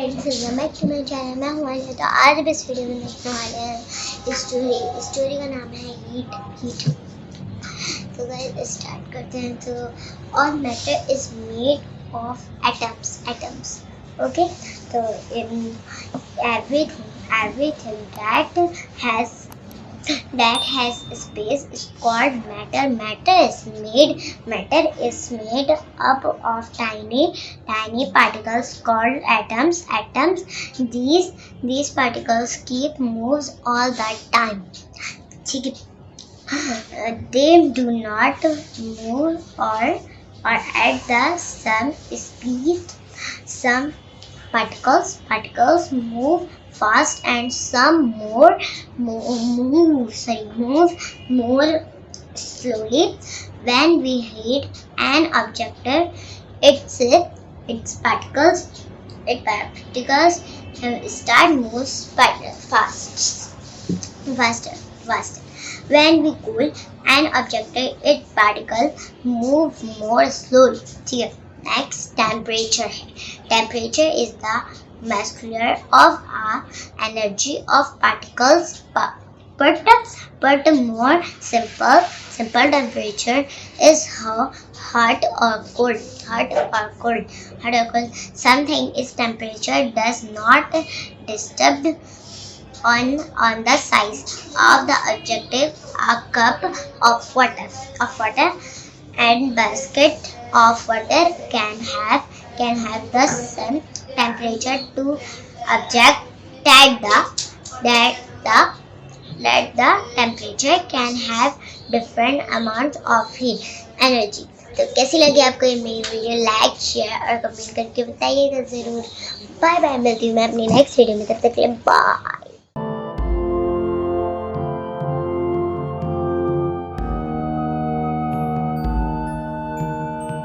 Friends, welcome back to my channel. मैं हूं आलिया। तो आज इस वीडियो में देखने वाले हैं स्टोरी का नाम है हीट। तो गाइस स्टार्ट करते हैं। तो all matter is made of atoms. Okay, तो इन everything that has space is called matter. Matter is made up of tiny particles called atoms. These particles keep moves all the time. ठीक है, they do not move or at the same speed. Some particles move fast and some move more slowly. When we hit an object, its particles start move faster. When we cool an object, its particles move more slowly. ठीक है, next temperature है. Temperature is the measure of energy of particles, but more simple temperature is how hot or cold. Something is temperature does not disturb on the size of the object. A cup of water and basket of water can have the same temperature to object that the temperature can have different amounts of heat energy. तो कैसी लगी आपको ये मेरी video? Like, share और comment करके बताइएगा जरूर। बाय बाय, मिलती हूँ मैं अपनी नेक्स्ट वीडियो में। तब तक के लिए बाय।